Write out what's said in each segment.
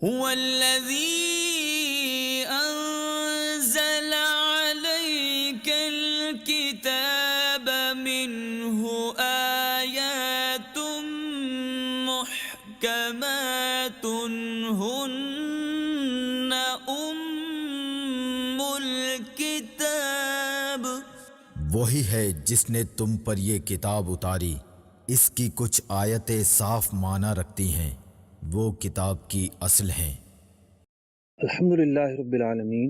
هو الذي أنزل عليك الكتاب منه آيات محكمات هن أم الكتاب. وہی ہے جس نے تم پر یہ کتاب اتاری، اس کی کچھ آیتیں صاف معنی رکھتی ہیں، وہ کتاب کی اصل ہیں۔ الحمدللہ رب العالمین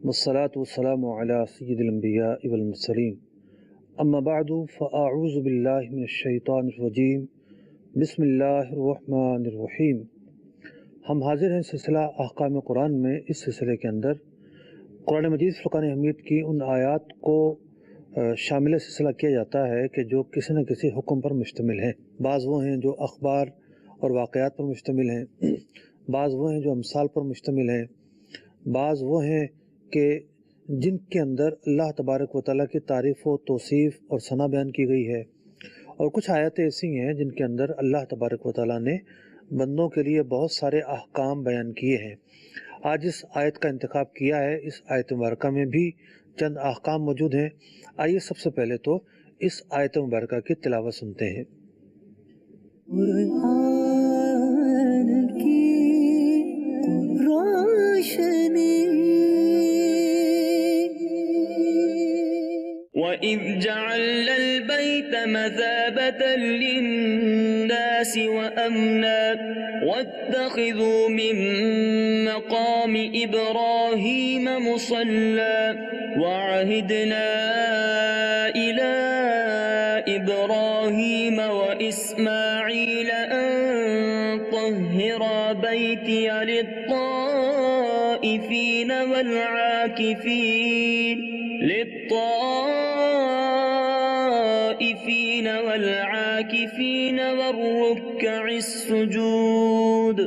والصلاة والسلام علی سید الانبیاء والمرسلین، اما بعد فاعوذ باللہ من الشیطان الرجیم، بسم اللہ الرحمن الرحیم۔ ہم حاضر ہیں سلسلہ احکام قرآن میں۔ اس سلسلے کے اندر قرآن مجید فرقان حمید کی ان آیات کو شامل سلسلہ کیا جاتا ہے کہ جو کسی نہ کسی حکم پر مشتمل ہیں۔ بعض وہ ہیں جو اخبار اور واقعات پر مشتمل ہیں، بعض وہ ہیں جو امثال پر مشتمل ہیں، بعض وہ ہیں کہ جن کے اندر اللہ تبارک و تعالیٰ کی تعریف و توصیف اور ثنا بیان کی گئی ہے، اور کچھ آیتیں ایسی ہیں جن کے اندر اللہ تبارک و تعالیٰ نے بندوں کے لیے بہت سارے احکام بیان کیے ہیں۔ آج اس آیت کا انتخاب کیا ہے۔ اس آیت مبارکہ میں بھی چند احکام موجود ہیں۔ آئیے سب سے پہلے تو اس آیت مبارکہ کی تلاوت سنتے ہیں۔ قرآن کی روشنی وَإِذْ جَعَلْنَا الْبَيْتَ مَثَابَةً لِلنَّاسِ وَأَمْنًا وَاتَّخِذُوا مِن مَّقَامِ إِبْرَاهِيمَ مُصَلًّى وَعَهِدْنَا إِلَىٰ إِبْرَاهِيمَ وَإِسْمَاعِيلَ أَن طَهِّرَا بَيْتِيَ لِلطَّائِفِينَ والعاكفين والركع السجود۔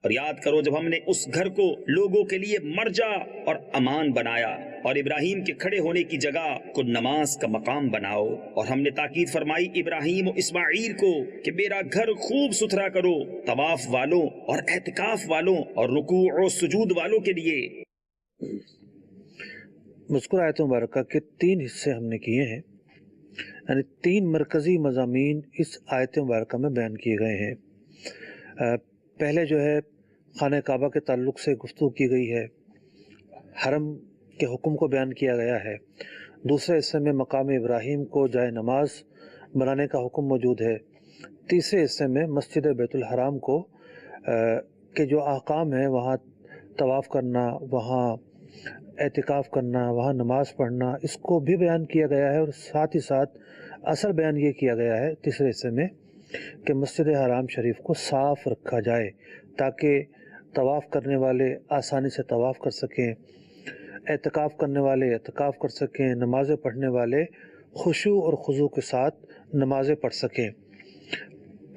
اور یاد کرو جب ہم نے اس گھر کو لوگوں کے لیے مرجع اور امان بنایا، اور ابراہیم کے کھڑے ہونے کی جگہ کو نماز کا مقام بناؤ، اور ہم نے تاکید فرمائی ابراہیم و اسماعیل کو کہ میرا گھر خوب ستھرا کرو، طواف والوں اور اعتکاف والوں اور رکوع و سجود والوں کے لیے۔ مذکورہ آیت مبارکہ کے 3 حصے ہم نے کیے ہیں، یعنی 3 مرکزی مضامین اس آیت مبارکہ میں بیان کیے گئے ہیں۔ پہلے جو ہے خانہ کعبہ کے تعلق سے گفتگو کی گئی ہے، حرم کے حکم کو بیان کیا گیا ہے۔ دوسرے حصے میں مقام ابراہیم کو جائے نماز بنانے کا حکم موجود ہے۔ تیسرے حصے میں مسجد بیت الحرام کو کے جو احکام ہیں، وہاں طواف کرنا، وہاں اعتکاف کرنا، وہاں نماز پڑھنا، اس کو بھی بیان کیا گیا ہے، اور ساتھ ہی ساتھ اصل بیان یہ کیا گیا ہے تیسرے حصے میں کہ مسجد حرام شریف کو صاف رکھا جائے تاکہ طواف کرنے والے آسانی سے طواف کر سکیں، اعتکاف کرنے والے اعتکاف کر سکیں، نمازیں پڑھنے والے خشوع اور خضوع کے ساتھ نمازیں پڑھ سکیں۔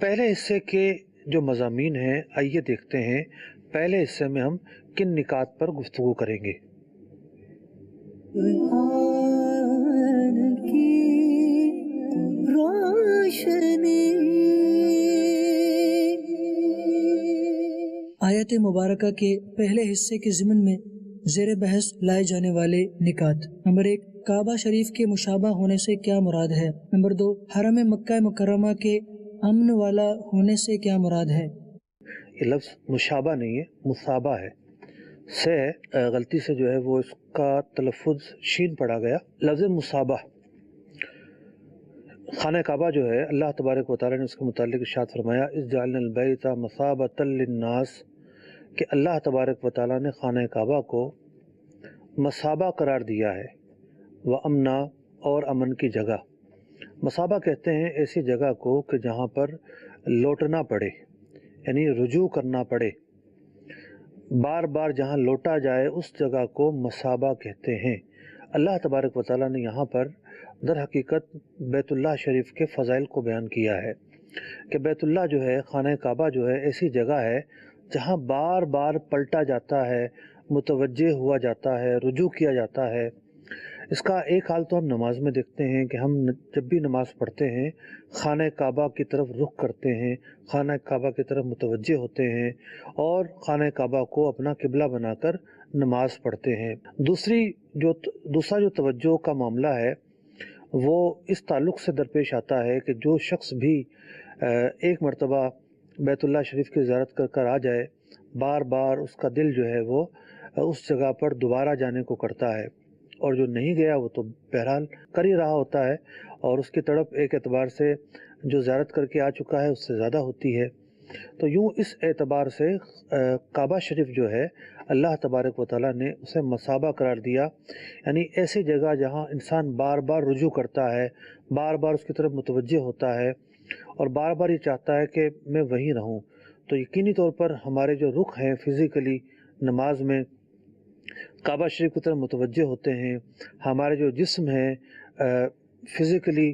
پہلے حصے کے جو مضامین ہیں، آئیے دیکھتے ہیں پہلے حصے میں ہم کن نکات پر گفتگو کریں گے۔ قرآن کی روشنی۔ آیت مبارکہ کے پہلے حصے کے ضمن میں زیر بحث لائے جانے والے نکات۔ نمبر 1، کعبہ شریف کے مشابہ ہونے سے کیا مراد ہے؟ نمبر 2، حرم مکہ مکرمہ کے امن والا ہونے سے کیا مراد ہے؟ یہ لفظ مشابہ نہیں ہے، مصابہ ہے، سے غلطی سے جو ہے وہ اس کا تلفظ شین پڑا گیا۔ لفظ مصابہ، خانہ کعبہ جو ہے اللہ تبارک و تعالیٰ نے اس کے متعلق ارشاد فرمایا، اذ جعلنا البیت مثابۃ للناس، کہ اللہ تبارک و تعالیٰ نے خانہ کعبہ کو مثابہ قرار دیا ہے، وامنا، اور امن کی جگہ۔ مثابہ کہتے ہیں ایسی جگہ کو کہ جہاں پر لوٹنا پڑے، یعنی رجوع کرنا پڑے، بار بار جہاں لوٹا جائے اس جگہ کو مثابہ کہتے ہیں۔ اللہ تبارک و تعالیٰ نے یہاں پر در حقیقت بیت اللہ شریف کے فضائل کو بیان کیا ہے کہ بیت اللہ جو ہے، خانہ کعبہ جو ہے، ایسی جگہ ہے جہاں بار بار پلٹا جاتا ہے، متوجہ ہوا جاتا ہے، رجوع کیا جاتا ہے۔ اس کا ایک حال تو ہم نماز میں دیکھتے ہیں کہ ہم جب بھی نماز پڑھتے ہیں خانہ کعبہ کی طرف رخ کرتے ہیں، خانہ کعبہ کی طرف متوجہ ہوتے ہیں اور خانہ کعبہ کو اپنا قبلہ بنا کر نماز پڑھتے ہیں۔ دوسرا جو توجہ کا معاملہ ہے وہ اس تعلق سے درپیش آتا ہے کہ جو شخص بھی ایک مرتبہ بیت اللہ شریف کی زیارت کر آ جائے، بار بار اس کا دل جو ہے وہ اس جگہ پر دوبارہ جانے کو کرتا ہے، اور جو نہیں گیا وہ تو بہرحال کر ہی رہا ہوتا ہے، اور اس کی تڑپ ایک اعتبار سے جو زیارت کر کے آ چکا ہے اس سے زیادہ ہوتی ہے۔ تو یوں اس اعتبار سے کعبہ شریف جو ہے اللہ تبارک و تعالیٰ نے اسے مثابہ قرار دیا، یعنی ایسی جگہ جہاں انسان بار بار رجوع کرتا ہے، بار بار اس کی طرف متوجہ ہوتا ہے اور بار بار یہ چاہتا ہے کہ میں وہیں رہوں۔ تو یقینی طور پر ہمارے جو رخ ہیں فزیکلی نماز میں کعبہ شریف کی طرف متوجہ ہوتے ہیں، ہمارے جو جسم ہیں فزیکلی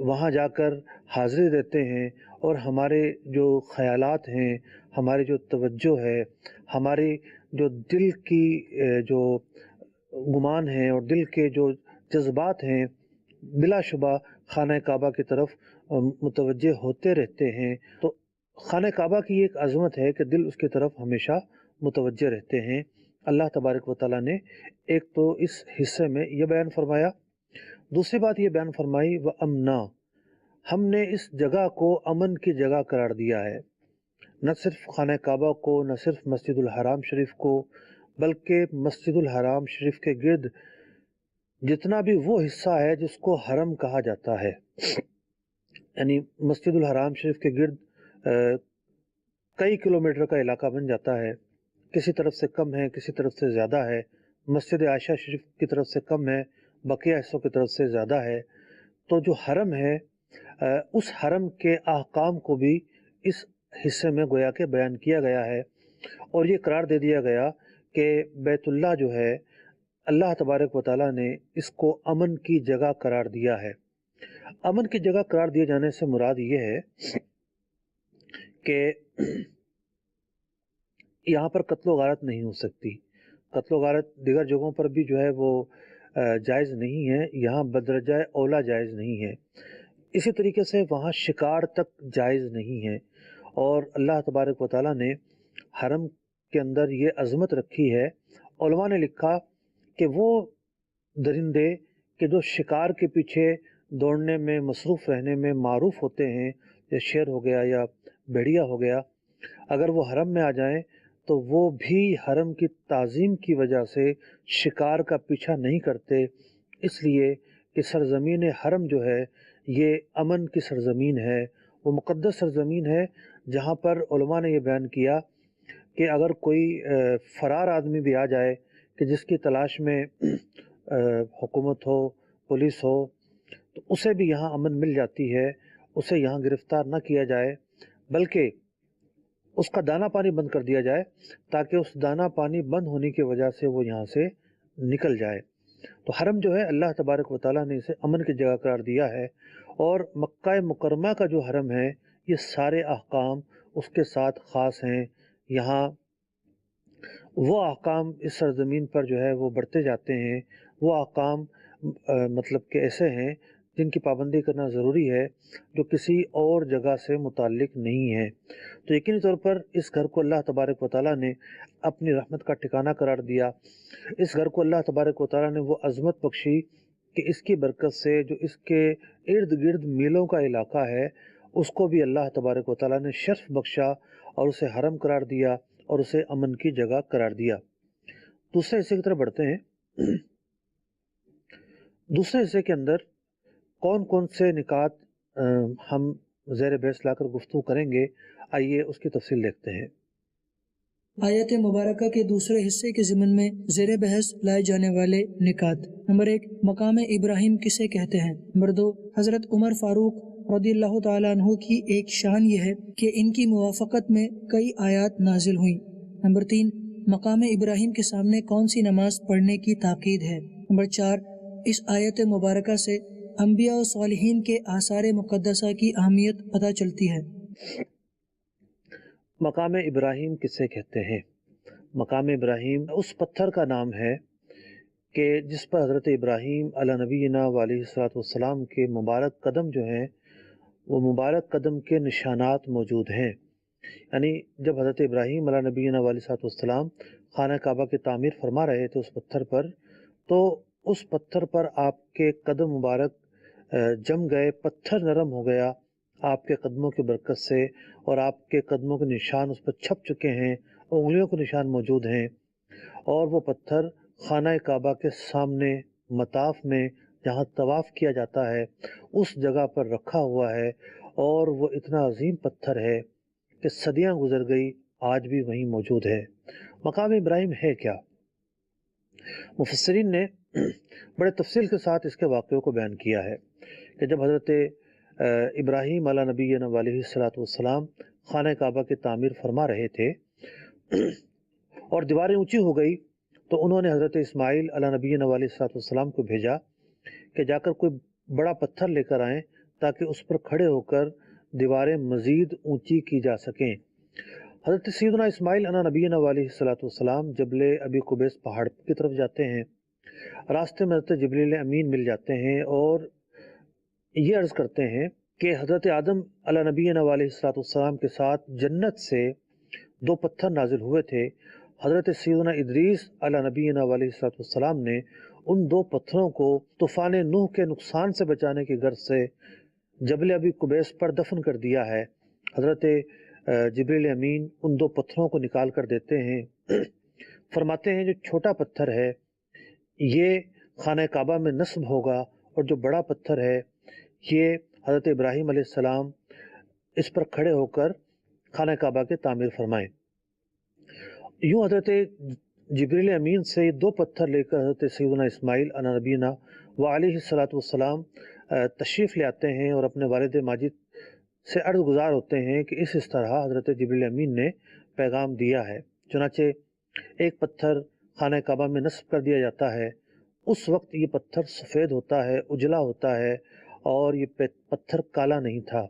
وہاں جا کر حاضری دیتے ہیں، اور ہمارے جو خیالات ہیں، ہماری جو توجہ ہے، ہماری جو دل کی جو گمان ہیں اور دل کے جو جذبات ہیں بلا شبہ خانہ کعبہ کی طرف متوجہ ہوتے رہتے ہیں۔ تو خانہ کعبہ کی ایک عظمت ہے کہ دل اس کی طرف ہمیشہ متوجہ رہتے ہیں۔ اللہ تبارک و تعالیٰ نے ایک تو اس حصے میں یہ بیان فرمایا، دوسری بات یہ بیان فرمائی وَأَمْنَا، ہم نے اس جگہ کو امن کی جگہ قرار دیا ہے، نہ صرف خانہ کعبہ کو، نہ صرف مسجد الحرام شریف کو، بلکہ مسجد الحرام شریف کے گرد جتنا بھی وہ حصہ ہے جس کو حرم کہا جاتا ہے، یعنی مسجد الحرام شریف کے گرد کئی کلومیٹر کا علاقہ بن جاتا ہے، کسی طرف سے کم ہے، کسی طرف سے زیادہ ہے، مسجد عائشہ شریف کی طرف سے کم ہے، بقیہ حصوں کی طرف سے زیادہ ہے۔ تو جو حرم ہے اس حرم کے احکام کو بھی اس حصے میں گویا کہ بیان کیا گیا ہے، اور یہ قرار دے دیا گیا کہ بیت اللہ جو ہے اللہ تبارک و تعالیٰ نے اس کو امن کی جگہ قرار دیا ہے۔ امن کی جگہ قرار دیے جانے سے مراد یہ ہے کہ یہاں پر قتل و غارت نہیں ہو سکتی۔ قتل و غارت دیگر جگہوں پر بھی جو ہے وہ جائز نہیں ہے، یہاں بدرجہ اولا جائز نہیں ہے۔ اسی طریقے سے وہاں شکار تک جائز نہیں ہے، اور اللہ تبارک و تعالیٰ نے حرم کے اندر یہ عظمت رکھی ہے۔ علماء نے لکھا کہ وہ درندے کہ جو شکار کے پیچھے دوڑنے میں مصروف رہنے میں معروف ہوتے ہیں، یا شیر ہو گیا یا بھیڑیا ہو گیا، اگر وہ حرم میں آ جائیں تو وہ بھی حرم کی تعظیم کی وجہ سے شکار کا پیچھا نہیں کرتے، اس لیے کہ سرزمین حرم جو ہے یہ امن کی سرزمین ہے، وہ مقدس سرزمین ہے، جہاں پر علماء نے یہ بیان کیا کہ اگر کوئی فرار آدمی بھی آ جائے کہ جس کی تلاش میں حکومت ہو، پولیس ہو، تو اسے بھی یہاں امن مل جاتی ہے، اسے یہاں گرفتار نہ کیا جائے، بلکہ اس کا دانہ پانی بند کر دیا جائے تاکہ اس دانہ پانی بند ہونے کی وجہ سے وہ یہاں سے نکل جائے۔ تو حرم جو ہے اللہ تبارک و تعالیٰ نے اسے امن کی جگہ قرار دیا ہے، اور مکہ مکرمہ کا جو حرم ہے یہ سارے احکام اس کے ساتھ خاص ہیں۔ یہاں وہ احکام اس سرزمین پر جو ہے وہ بڑھتے جاتے ہیں، وہ احکام مطلب کہ ایسے ہیں جن کی پابندی کرنا ضروری ہے جو کسی اور جگہ سے متعلق نہیں ہے۔ تو یقینی طور پر اس گھر کو اللہ تبارک و تعالیٰ نے اپنی رحمت کا ٹھکانہ قرار دیا، اس گھر کو اللہ تبارک و تعالیٰ نے وہ عظمت بخشی کہ اس کی برکت سے جو اس کے ارد گرد میلوں کا علاقہ ہے اس کو بھی اللہ تبارک و تعالیٰ نے شرف بخشا اور اسے حرم قرار دیا اور اسے امن کی جگہ قرار دیا۔ دوسرے حصے کی طرف بڑھتے ہیں۔ دوسرے حصے کے اندر کون کون سے نکات ہم زیر بحث لا کر گفتگو کریں گے، آئیے اس کی تفصیل دیکھتے ہیں۔ آیت مبارکہ کے دوسرے حصے کے ضمن میں زیر بحث لائے جانے والے نکات: نمبر 1، مقام ابراہیم کسے کہتے ہیں؟ نمبر 2، حضرت عمر فاروق رضی اللہ تعالیٰ عنہ کی ایک شان یہ ہے کہ ان کی موافقت میں کئی آیات نازل ہوئیں۔ نمبر 3، مقام ابراہیم کے سامنے کون سی نماز پڑھنے کی تاکید ہے؟ نمبر 4، اس آیت مبارکہ سے انبیاء و صالحین کے آثار مقدسہ کی اہمیت پتہ چلتی ہے۔ مقام ابراہیم کسے کہتے ہیں؟ مقام ابراہیم اس پتھر کا نام ہے کہ جس پر حضرت ابراہیم علی نبینا علیہ الصلوۃ والسلام کے مبارک قدم جو ہیں وہ مبارک قدم کے نشانات موجود ہیں۔ یعنی جب حضرت ابراہیم علی نبینا علیہ الصلوۃ والسلام خانہ کعبہ کی تعمیر فرما رہے تھے اس پتھر پر، تو اس پتھر پر آپ کے قدم مبارک جم گئے، پتھر نرم ہو گیا آپ کے قدموں کی برکت سے، اور آپ کے قدموں کے نشان اس پر چھپ چکے ہیں، انگلیوں کے نشان موجود ہیں، اور وہ پتھر خانہ کعبہ کے سامنے مطاف میں جہاں طواف کیا جاتا ہے اس جگہ پر رکھا ہوا ہے، اور وہ اتنا عظیم پتھر ہے کہ صدیاں گزر گئی آج بھی وہیں موجود ہے۔ مقام ابراہیم ہے کیا؟ مفسرین نے بڑے تفصیل کے ساتھ اس کے واقعوں کو بیان کیا ہے کہ جب حضرت ابراہیم علی نبینا علیہ الصلوۃ والسلام خانہ کعبہ کی تعمیر فرما رہے تھے اور دیواریں اونچی ہو گئی، تو انہوں نے حضرت اسماعیل علی نبینا علیہ الصلوۃ والسلام کو بھیجا کہ جا کر کوئی بڑا پتھر لے کر آئیں تاکہ اس پر کھڑے ہو کر دیواریں مزید اونچی کی جا سکیں۔ حضرت سیدنا اسماعیل علی نبینا علیہ الصلوۃ والسلام جبل ابی قبیس پہاڑ کی طرف جاتے ہیں، راستے میں حضرت جبریل امین مل جاتے ہیں اور یہ عرض کرتے ہیں کہ حضرت آدم علی نبینا علیہ الصلوۃ والسلام کے ساتھ جنت سے 2 پتھر نازل ہوئے تھے۔ حضرت سیدنا ادریس علی نبینا علیہ الصلوۃ والسلام نے ان 2 پتھروں کو طوفان نوح کے نقصان سے بچانے کی غرض سے جبل ابی قبیس پر دفن کر دیا ہے۔ حضرت جبریل امین ان 2 پتھروں کو نکال کر دیتے ہیں، فرماتے ہیں جو چھوٹا پتھر ہے یہ خانہ کعبہ میں نصب ہوگا، اور جو بڑا پتھر ہے یہ حضرت ابراہیم علیہ السلام اس پر کھڑے ہو کر خانہ کعبہ کی تعمیر فرمائیں۔ یوں حضرت جبریل امین سے 2 پتھر لے کر حضرت سیدنا اسماعیل علی نبینا و علیہ الصلوۃ والسلام تشریف لے آتے ہیں اور اپنے والد ماجد سے عرض گزار ہوتے ہیں کہ اس طرح حضرت جبریل امین نے پیغام دیا ہے۔ چنانچہ ایک پتھر خانہ کعبہ میں نصب کر دیا جاتا ہے۔ اس وقت یہ پتھر سفید ہوتا ہے، اجلا ہوتا ہے، اور یہ پتھر کالا نہیں تھا،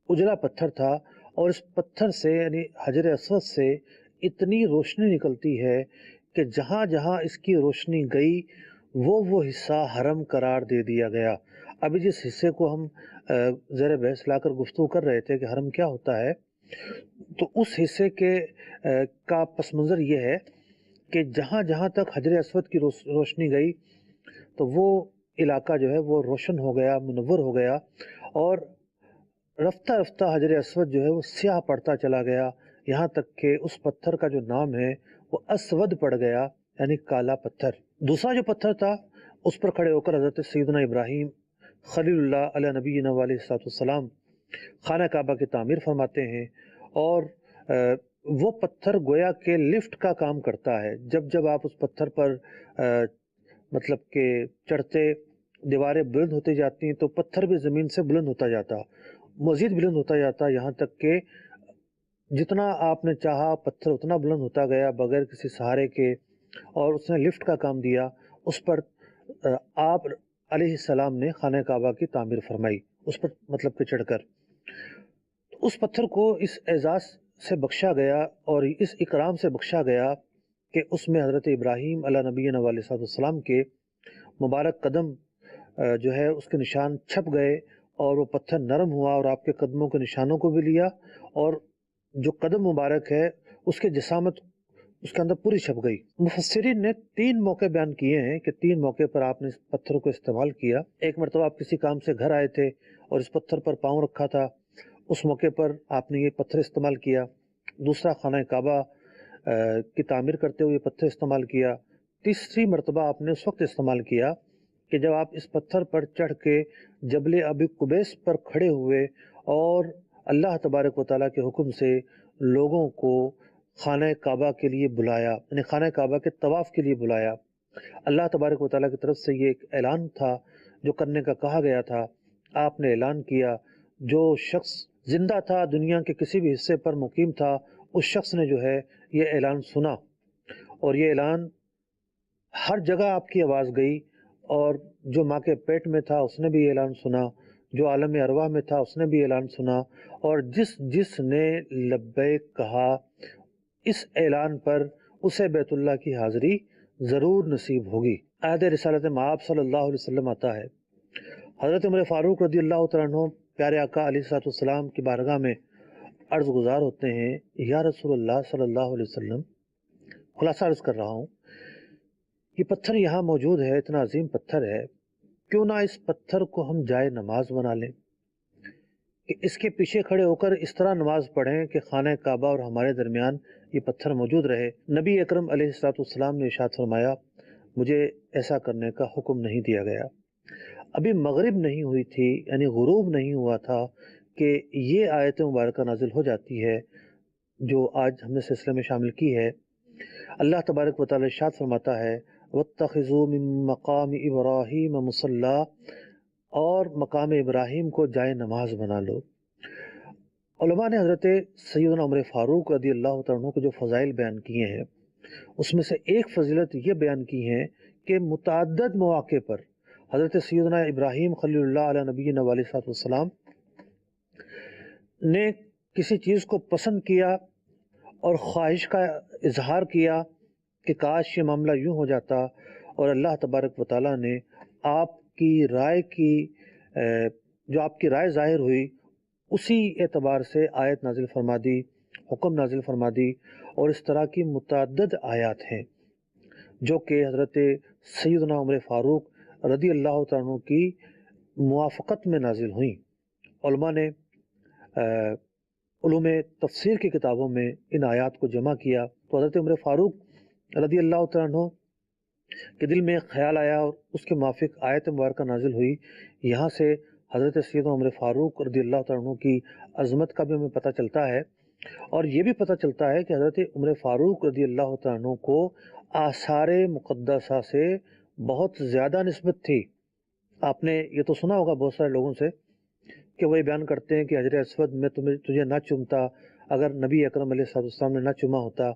اجلا پتھر تھا، اور اس پتھر سے یعنی حجر اسود سے اتنی روشنی نکلتی ہے کہ جہاں جہاں اس کی روشنی گئی وہ حصہ حرم قرار دے دیا گیا۔ ابھی جس حصے کو ہم زیر بحث لا کر گفتگو کر رہے تھے کہ حرم کیا ہوتا ہے، تو اس حصے کا پس منظر یہ ہے کہ جہاں جہاں تک حجر اسود کی روشنی گئی تو وہ علاقہ جو ہے وہ روشن ہو گیا، منور ہو گیا، اور رفتہ رفتہ حجر اسود جو ہے وہ سیاہ پڑتا چلا گیا، یہاں تک کہ اس پتھر کا جو نام ہے وہ اسود پڑ گیا، یعنی کالا پتھر۔ دوسرا جو پتھر تھا اس پر کھڑے ہو کر حضرت سیدنا ابراہیم خلیل اللہ علیہ نبینا علیہ الصلوۃ والسلام خانہ کعبہ کی تعمیر فرماتے ہیں، اور وہ پتھر گویا کہ لفٹ کا کام کرتا ہے۔ جب جب آپ اس پتھر پر مطلب کہ چڑھتے، دیواریں بلند ہوتی جاتی ہیں تو پتھر بھی زمین سے بلند ہوتا جاتا، مزید بلند ہوتا جاتا، یہاں تک کہ جتنا آپ نے چاہا پتھر اتنا بلند ہوتا گیا بغیر کسی سہارے کے، اور اس نے لفٹ کا کام دیا۔ اس پر آپ علیہ السلام نے خانہ کعبہ کی تعمیر فرمائی، اس پر مطلب کہ چڑھ کر اس پتھر کو اس اعزاز سے بخشا گیا اور اس اکرام سے بخشا گیا کہ اس میں حضرت ابراہیم علیہ نبینا علیہ السلام کے مبارک قدم جو ہے اس کے نشان چھپ گئے، اور وہ پتھر نرم ہوا اور آپ کے قدموں کے نشانوں کو بھی لیا، اور جو قدم مبارک ہے اس کے جسامت اس کے اندر پوری چھپ گئی۔ مفسرین نے 3 موقع بیان کیے ہیں کہ 3 موقع پر آپ نے اس پتھر کو استعمال کیا۔ ایک مرتبہ آپ کسی کام سے گھر آئے تھے اور اس پتھر پر پاؤں رکھا تھا، اس موقع پر آپ نے یہ پتھر استعمال کیا۔ دوسرا خانہ کعبہ کی تعمیر کرتے ہوئے یہ پتھر استعمال کیا۔ تیسری مرتبہ آپ نے اس وقت استعمال کیا کہ جب آپ اس پتھر پر چڑھ کے جبل ابی قبیس پر کھڑے ہوئے اور اللہ تبارک و تعالیٰ کے حکم سے لوگوں کو خانہ کعبہ کے لیے بلایا، یعنی خانہ کعبہ کے طواف کے لیے بلایا۔ اللہ تبارک و تعالیٰ کی طرف سے یہ ایک اعلان تھا جو کرنے کا کہا گیا تھا، آپ نے اعلان کیا۔ جو شخص زندہ تھا، دنیا کے کسی بھی حصے پر مقیم تھا، اس شخص نے جو ہے یہ اعلان سنا، اور یہ اعلان ہر جگہ آپ کی آواز گئی، اور جو ماں کے پیٹ میں تھا اس نے بھی یہ اعلان سنا، جو عالم ارواح میں تھا اس نے بھی اعلان سنا، اور جس نے لبیک کہا اس اعلان پر اسے بیت اللہ کی حاضری ضرور نصیب ہوگی۔ عہد رسالت مآب صلی اللہ علیہ وسلم آتا ہے، حضرت عمر فاروق رضی اللہ تعالیٰ عنہ پیارے آقا علیہ الصلوۃ والسلام کی بارگاہ میں عرض گزار ہوتے ہیں، یا رسول اللہ صلی اللہ علیہ وسلم، خلاصہ عرض کر رہا ہوں، یہ پتھر یہاں موجود ہے، اتنا عظیم پتھر ہے، کیوں نہ اس پتھر کو ہم جائے نماز بنا لیں، کہ اس کے پیچھے کھڑے ہو کر اس طرح نماز پڑھیں کہ خانہ کعبہ اور ہمارے درمیان یہ پتھر موجود رہے۔ نبی اکرم علیہ الصلوۃ والسلام نے ارشاد فرمایا، مجھے ایسا کرنے کا حکم نہیں دیا گیا۔ ابھی مغرب نہیں ہوئی تھی، یعنی غروب نہیں ہوا تھا کہ یہ آیت مبارکہ نازل ہو جاتی ہے جو آج ہم نے سلسلے میں شامل کی ہے۔ اللہ تبارک و تعالی ارشاد فرماتا ہے، وَاتَّخِذُوا مِن مَّقَامِ إِبْرَاهِيمَ مُصَلًّى، اور مقام ابراہیم کو جائے نماز بنا لو۔ علماء نے حضرت سیدنا عمر فاروق رضی اللہ تعالیٰ عنہ کے جو فضائل بیان کیے ہیں، اس میں سے ایک فضیلت یہ بیان کی ہے کہ متعدد مواقع پر حضرت سیدنا ابراہیم خلیل اللہ علیہ نبینا علیہ السلام نے کسی چیز کو پسند کیا اور خواہش کا اظہار کیا کہ کاش یہ معاملہ یوں ہو جاتا، اور اللہ تبارک و تعالیٰ نے آپ کی رائے کی جو آپ کی رائے ظاہر ہوئی اسی اعتبار سے آیت نازل فرما دی، حکم نازل فرما دی، اور اس طرح کی متعدد آیات ہیں جو کہ حضرت سیدنا عمر فاروق رضی اللہ تعالیٰ عنہ کی موافقت میں نازل ہوئیں۔ علماء نے علوم تفسیر کی کتابوں میں ان آیات کو جمع کیا تو حضرت عمر فاروق رضی اللہ تعالیٰ عنہ کے دل میں خیال آیا اور اس کے موافق آیت مبارکہ نازل ہوئی۔ یہاں سے حضرت سیدنا عمر فاروق رضی اللہ تعالیٰ عنہ کی عظمت کا بھی ہمیں پتہ چلتا ہے، اور یہ بھی پتہ چلتا ہے کہ حضرت عمر فاروق رضی اللہ تعالیٰ عنہ کو آثار مقدسہ سے بہت زیادہ نسبت تھی۔ آپ نے یہ تو سنا ہوگا بہت سارے لوگوں سے کہ وہ یہ بیان کرتے ہیں کہ حجر اسود میں تجھے نہ چومتا اگر نبی اکرم علیہ السلام نے نہ چوما ہوتا،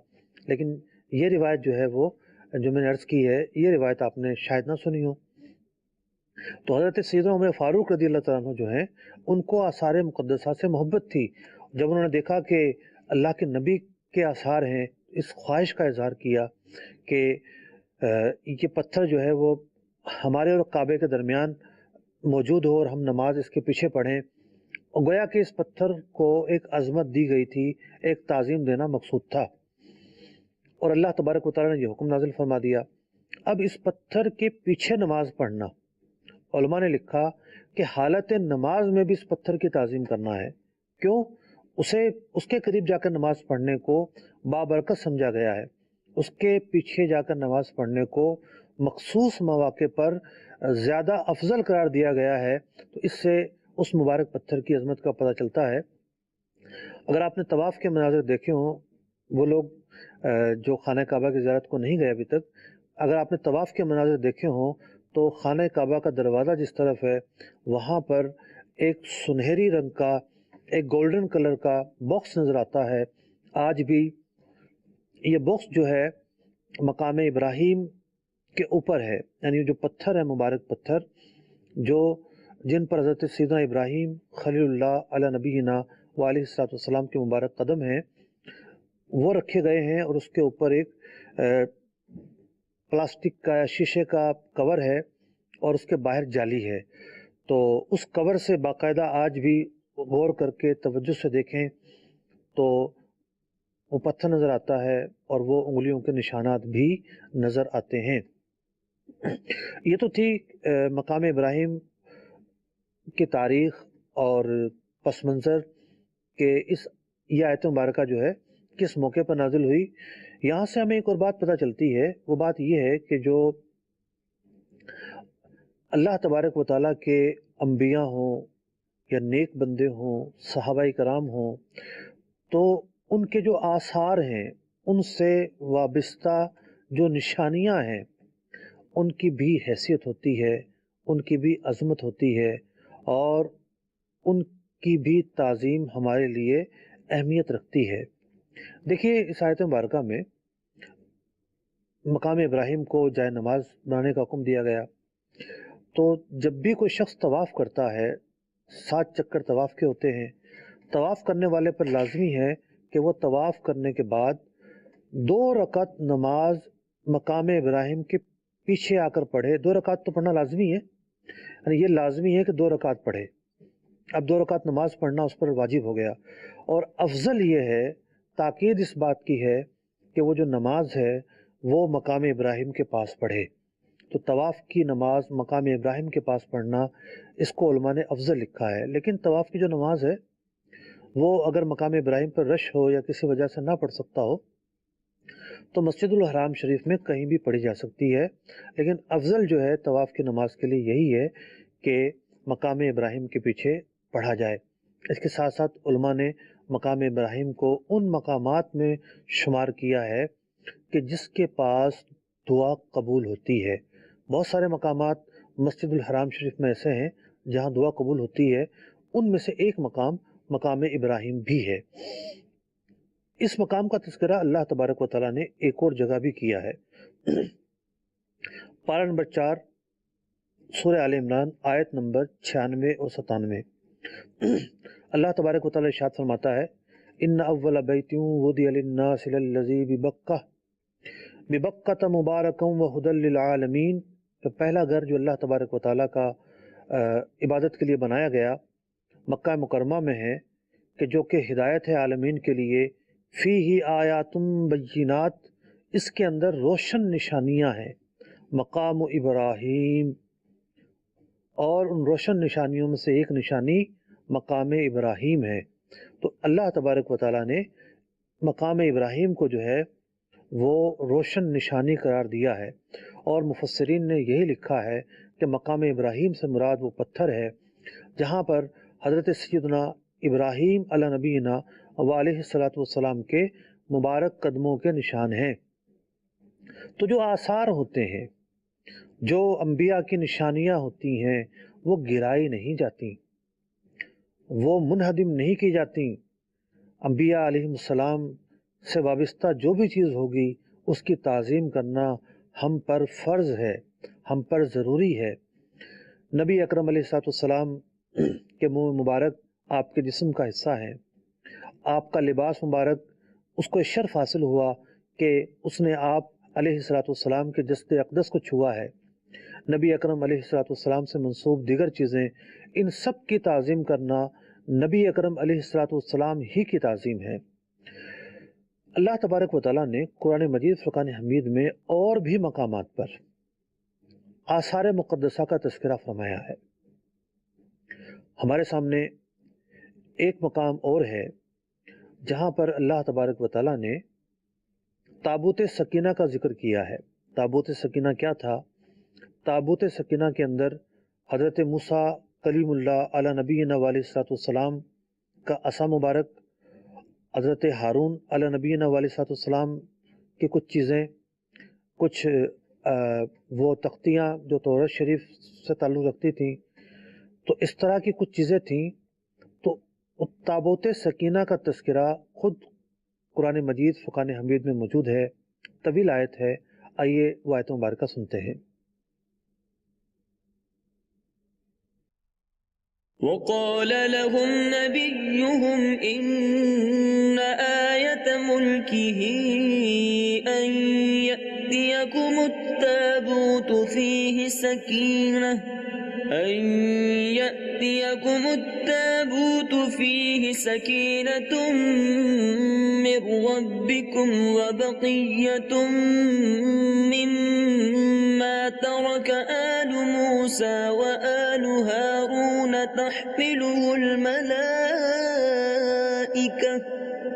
لیکن یہ روایت جو ہے وہ جو میں نے عرض کی ہے، یہ روایت آپ نے شاید نہ سنی ہو۔ تو حضرت سیدنا عمر فاروق رضی اللہ تعالیٰ عنہ جو ہیں ان کو آثار مقدسہ سے محبت تھی۔ جب انہوں نے دیکھا کہ اللہ کے نبی کے آثار ہیں، اس خواہش کا اظہار کیا کہ یہ پتھر جو ہے وہ ہمارے اور کعبے کے درمیان موجود ہو اور ہم نماز اس کے پیچھے پڑھیں، اور گویا کہ اس پتھر کو ایک عظمت دی گئی تھی، ایک تعظیم دینا مقصود تھا، اور اللہ تبارک و تعالیٰ نے یہ حکم نازل فرما دیا۔ اب اس پتھر کے پیچھے نماز پڑھنا، علماء نے لکھا کہ حالت نماز میں بھی اس پتھر کی تعظیم کرنا ہے۔ کیوں؟ اس کے قریب جا کر نماز پڑھنے کو بابرکت سمجھا گیا ہے، اس کے پیچھے جا کر نماز پڑھنے کو مخصوص مواقع پر زیادہ افضل قرار دیا گیا ہے، تو اس سے اس مبارک پتھر کی عظمت کا پتہ چلتا ہے۔ اگر آپ نے طواف کے مناظر دیکھے ہوں، وہ لوگ جو خانہ کعبہ کی زیارت کو نہیں گئے ابھی تک، اگر آپ نے طواف کے مناظر دیکھے ہوں تو خانہ کعبہ کا دروازہ جس طرف ہے وہاں پر ایک سنہری رنگ کا، ایک گولڈن کلر کا باکس نظر آتا ہے۔ آج بھی یہ باکس جو ہے مقام ابراہیم کے اوپر ہے، یعنی جو پتھر ہے، مبارک پتھر جن پر حضرت سیدنا ابراہیم خلیل اللہ علیہ نبینا وعلیہ السلام کے مبارک قدم ہیں، وہ رکھے گئے ہیں، اور اس کے اوپر ایک پلاسٹک کا یا شیشے کا کور ہے اور اس کے باہر جالی ہے۔ تو اس کور سے باقاعدہ آج بھی غور کر کے توجہ سے دیکھیں تو وہ پتھر نظر آتا ہے اور وہ انگلیوں کے نشانات بھی نظر آتے ہیں۔ یہ تو تھی مقام ابراہیم کی تاریخ اور پس منظر کہ یہ آیت مبارکہ جو ہے کس موقع پر نازل ہوئی۔ یہاں سے ہمیں ایک اور بات پتہ چلتی ہے، وہ بات یہ ہے کہ جو اللہ تبارک و تعالیٰ کے انبیاء ہوں یا نیک بندے ہوں، صحابہ کرام ہوں، تو ان کے جو آثار ہیں، ان سے وابستہ جو نشانیاں ہیں، ان کی بھی حیثیت ہوتی ہے، ان کی بھی عظمت ہوتی ہے، اور ان کی بھی تعظیم ہمارے لیے اہمیت رکھتی ہے۔ دیکھیے اس آیت مبارکہ میں مقام ابراہیم کو جائے نماز بنانے کا حکم دیا گیا، تو جب بھی کوئی شخص طواف کرتا ہے، 7 چکر طواف کے ہوتے ہیں، طواف کرنے والے پر لازمی ہے کہ وہ طواف کرنے کے بعد 2 رکعت نماز مقام ابراہیم کے پیچھے آ کر پڑھے، 2 رکعت تو پڑھنا لازمی ہے، یعنی یہ لازمی ہے کہ 2 رکعت پڑھے. اب 2 رکعت نماز پڑھنا اس پر واجب ہو گیا، اور افضل یہ ہے، تاکید اس بات کی ہے کہ وہ جو نماز ہے وہ مقام ابراہیم کے پاس پڑھے. تو طواف کی نماز مقام ابراہیم کے پاس پڑھنا، اس کو علماء نے افضل لکھا ہے. لیکن طواف کی جو نماز ہے وہ اگر مقام ابراہیم پر رش ہو یا کسی وجہ سے نہ پڑھ سکتا ہو تو مسجد الحرام شریف میں کہیں بھی پڑھی جا سکتی ہے. لیکن افضل جو ہے طواف کی نماز کے لیے یہی ہے کہ مقام ابراہیم کے پیچھے پڑھا جائے. اس کے ساتھ ساتھ علماء نے مقام ابراہیم کو ان مقامات میں شمار کیا ہے کہ جس کے پاس دعا قبول ہوتی ہے. بہت سارے مقامات مسجد الحرام شریف میں ایسے ہیں جہاں دعا قبول ہوتی ہے، ان میں سے ایک مقام مقام ابراہیم بھی ہے. اس مقام کا تذکرہ اللہ تبارک و تعالیٰ نے ایک اور جگہ بھی کیا ہے. پارہ نمبر 4 سورہ آل عمران آیت نمبر 96 اور 97. اللہ تبارک و تعالیٰ ارشاد فرماتا ہے، ان اول بیت وضع للناس للذی ببکۃ مبارکا وہدی للعالمین، کہ پہلا گھر جو اللہ تبارک و تعالیٰ کا عبادت کے لیے بنایا گیا مکہ مکرمہ میں ہے، کہ جو کہ ہدایت ہے عالمین کے لیے. فیہ آیات بینات، اس کے اندر روشن نشانیاں ہیں. مقام ابراہیم، اور ان روشن نشانیوں میں سے ایک نشانی مقام ابراہیم ہے. تو اللہ تبارک و تعالیٰ نے مقام ابراہیم کو جو ہے وہ روشن نشانی قرار دیا ہے، اور مفسرین نے یہی لکھا ہے کہ مقام ابراہیم سے مراد وہ پتھر ہے جہاں پر حضرت سیدنا ابراہیم علی نبینا وعلیہ الصلاۃ والسلام کے مبارک قدموں کے نشان ہیں. تو جو آثار ہوتے ہیں، جو انبیاء کی نشانیاں ہوتی ہیں، وہ گرائی نہیں جاتی، وہ منہدم نہیں کی جاتی. انبیاء علیہ السلام سے وابستہ جو بھی چیز ہوگی اس کی تعظیم کرنا ہم پر فرض ہے، ہم پر ضروری ہے. نبی اکرم علیہ السلام کے منہ مبارک آپ کے جسم کا حصہ ہے. آپ کا لباس مبارک اس کو شرف حاصل ہوا کہ اس نے آپ علیہ السلام کے جسد اقدس کو چھوا ہے. نبی اکرم علیہ السلام سے منسوب دیگر چیزیں، ان سب کی تعظیم کرنا نبی اکرم علیہ السلام ہی کی تعظیم ہے. اللہ تبارک و تعالیٰ نے قرآن مجید فرقان حمید میں اور بھی مقامات پر آثار مقدسہ کا تذکرہ فرمایا ہے. ہمارے سامنے ایک مقام اور ہے جہاں پر اللہ تبارک و تعالیٰ نے تابوت سکینہ کا ذکر کیا ہے. تابوت سکینہ کیا تھا؟ تابوت سکینہ کے اندر حضرت موسیٰ کلیم اللہ علی نبینا علیہ السلام کا عصا مبارک، حضرت ہارون علی نبینا علیہ السلام کی کچھ چیزیں، کچھ وہ تختیاں جو تورات شریف سے تعلق رکھتی تھیں، تو اس طرح کی کچھ چیزیں تھیں. تو تابوت سکینہ کا تذکرہ خود قرآن مجید فرقان حمید میں موجود ہے. طویل آیت ہے، آئیے وہ آیت مبارکہ سنتے ہیں. وقال لهم نبيهم إن آية ملكه أن يأتيكم التابوت فيه سكينة من ربكم وبقية مما ترك آل موسى وآل هارون تحمله الملائكة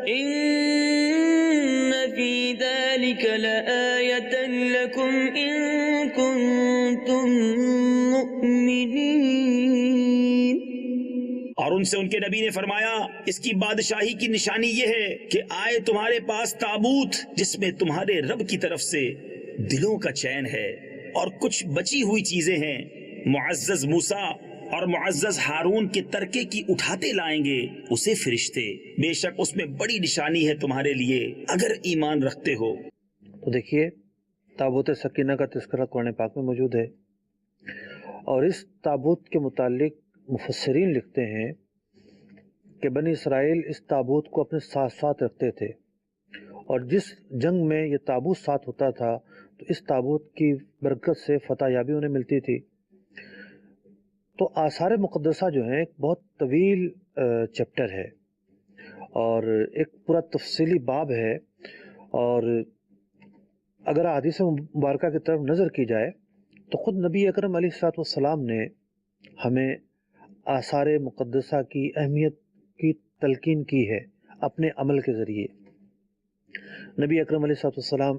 إن في ذلك لآية لكم إن كنتم مؤمنين. اور ان سے ان کے نبی نے فرمایا، اس کی بادشاہی کی نشانی یہ ہے کہ آئے تمہارے پاس تابوت جس میں تمہارے رب کی طرف سے دلوں کا چین ہے اور کچھ بچی ہوئی چیزیں ہیں. معزز موسیٰ اور معزز ہارون کے ترکے کی اٹھاتے لائیں گے اسے فرشتے، بے شک اس میں بڑی نشانی ہے تمہارے لیے اگر ایمان رکھتے ہو. تو دیکھیے تابوت سکینہ کا تذکرہ قرآن پاک میں موجود ہے، اور اس تابوت کے متعلق مفسرین لکھتے ہیں کہ بنی اسرائیل اس تابوت کو اپنے ساتھ ساتھ رکھتے تھے، اور جس جنگ میں یہ تابوت ساتھ ہوتا تھا تو اس تابوت کی برکت سے فتح یابی انہیں ملتی تھی۔ تو آثار مقدسہ جو ہیں ایک بہت طویل چیپٹر ہے اور ایک پورا تفصیلی باب ہے، اور اگر احادیث مبارکہ کی طرف نظر کی جائے تو خود نبی اکرم علیہ الصلوۃ والسلام نے ہمیں آثار مقدسہ کی اہمیت کی تلقین کی ہے اپنے عمل کے ذریعے۔ نبی اکرم علیہ الصلوۃ والسلام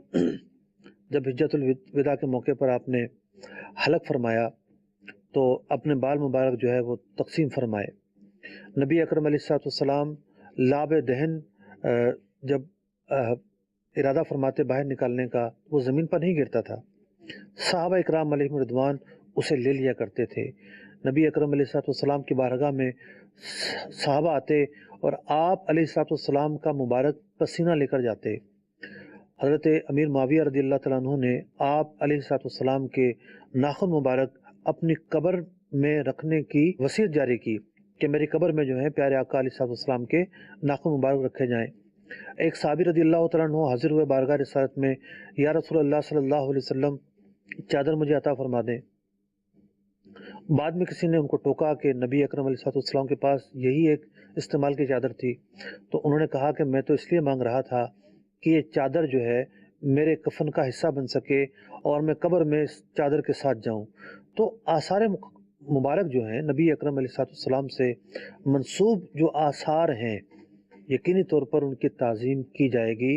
جب حجۃ الوداع کے موقع پر آپ نے حلق فرمایا تو اپنے بال مبارک جو ہے وہ تقسیم فرمائے۔ نبی اکرم علیہ الصلوۃ والسلام لاب دہن جب ارادہ فرماتے باہر نکالنے کا، وہ زمین پر نہیں گرتا تھا، صحابہ اکرام علیہم رضوان اسے لے لیا کرتے تھے۔ نبی اکرم علیہ الصلوۃ والسلام کی بارگاہ میں صحابہ آتے اور آپ علیہ الصلوۃ والسلام کا مبارک پسینہ لے کر جاتے۔ حضرت امیر معاویہ رضی اللہ تعالیٰ عنہ نے آپ علیہ الصلوۃ والسلام کے ناخن مبارک اپنی قبر میں رکھنے کی وصیت جاری کی کہ میری قبر میں جو ہے پیارے آقا علیہ الصلوۃ والسلام کے ناخن مبارک رکھے جائیں۔ ایک صحابی رضی اللہ تعالیٰ عنہ حاضر ہوئے بارگاہ رسالت میں، یا رسول اللہ صلی اللہ علیہ وسلم چادر مجھے عطا فرما دیں۔ بعد میں کسی نے ان کو ٹوکا کہ نبی اکرم علیہ الصلوۃ والسلام کے پاس یہی ایک استعمال کی چادر تھی، تو انہوں نے کہا کہ میں تو اس لیے مانگ رہا تھا کہ یہ چادر جو ہے میرے کفن کا حصہ بن سکے اور میں قبر میں اس چادر کے ساتھ جاؤں۔ تو آثار مبارک جو ہیں نبی اکرم علیہ الصلوۃ والسلام سے منسوب جو آثار ہیں، یقینی طور پر ان کی تعظیم کی جائے گی،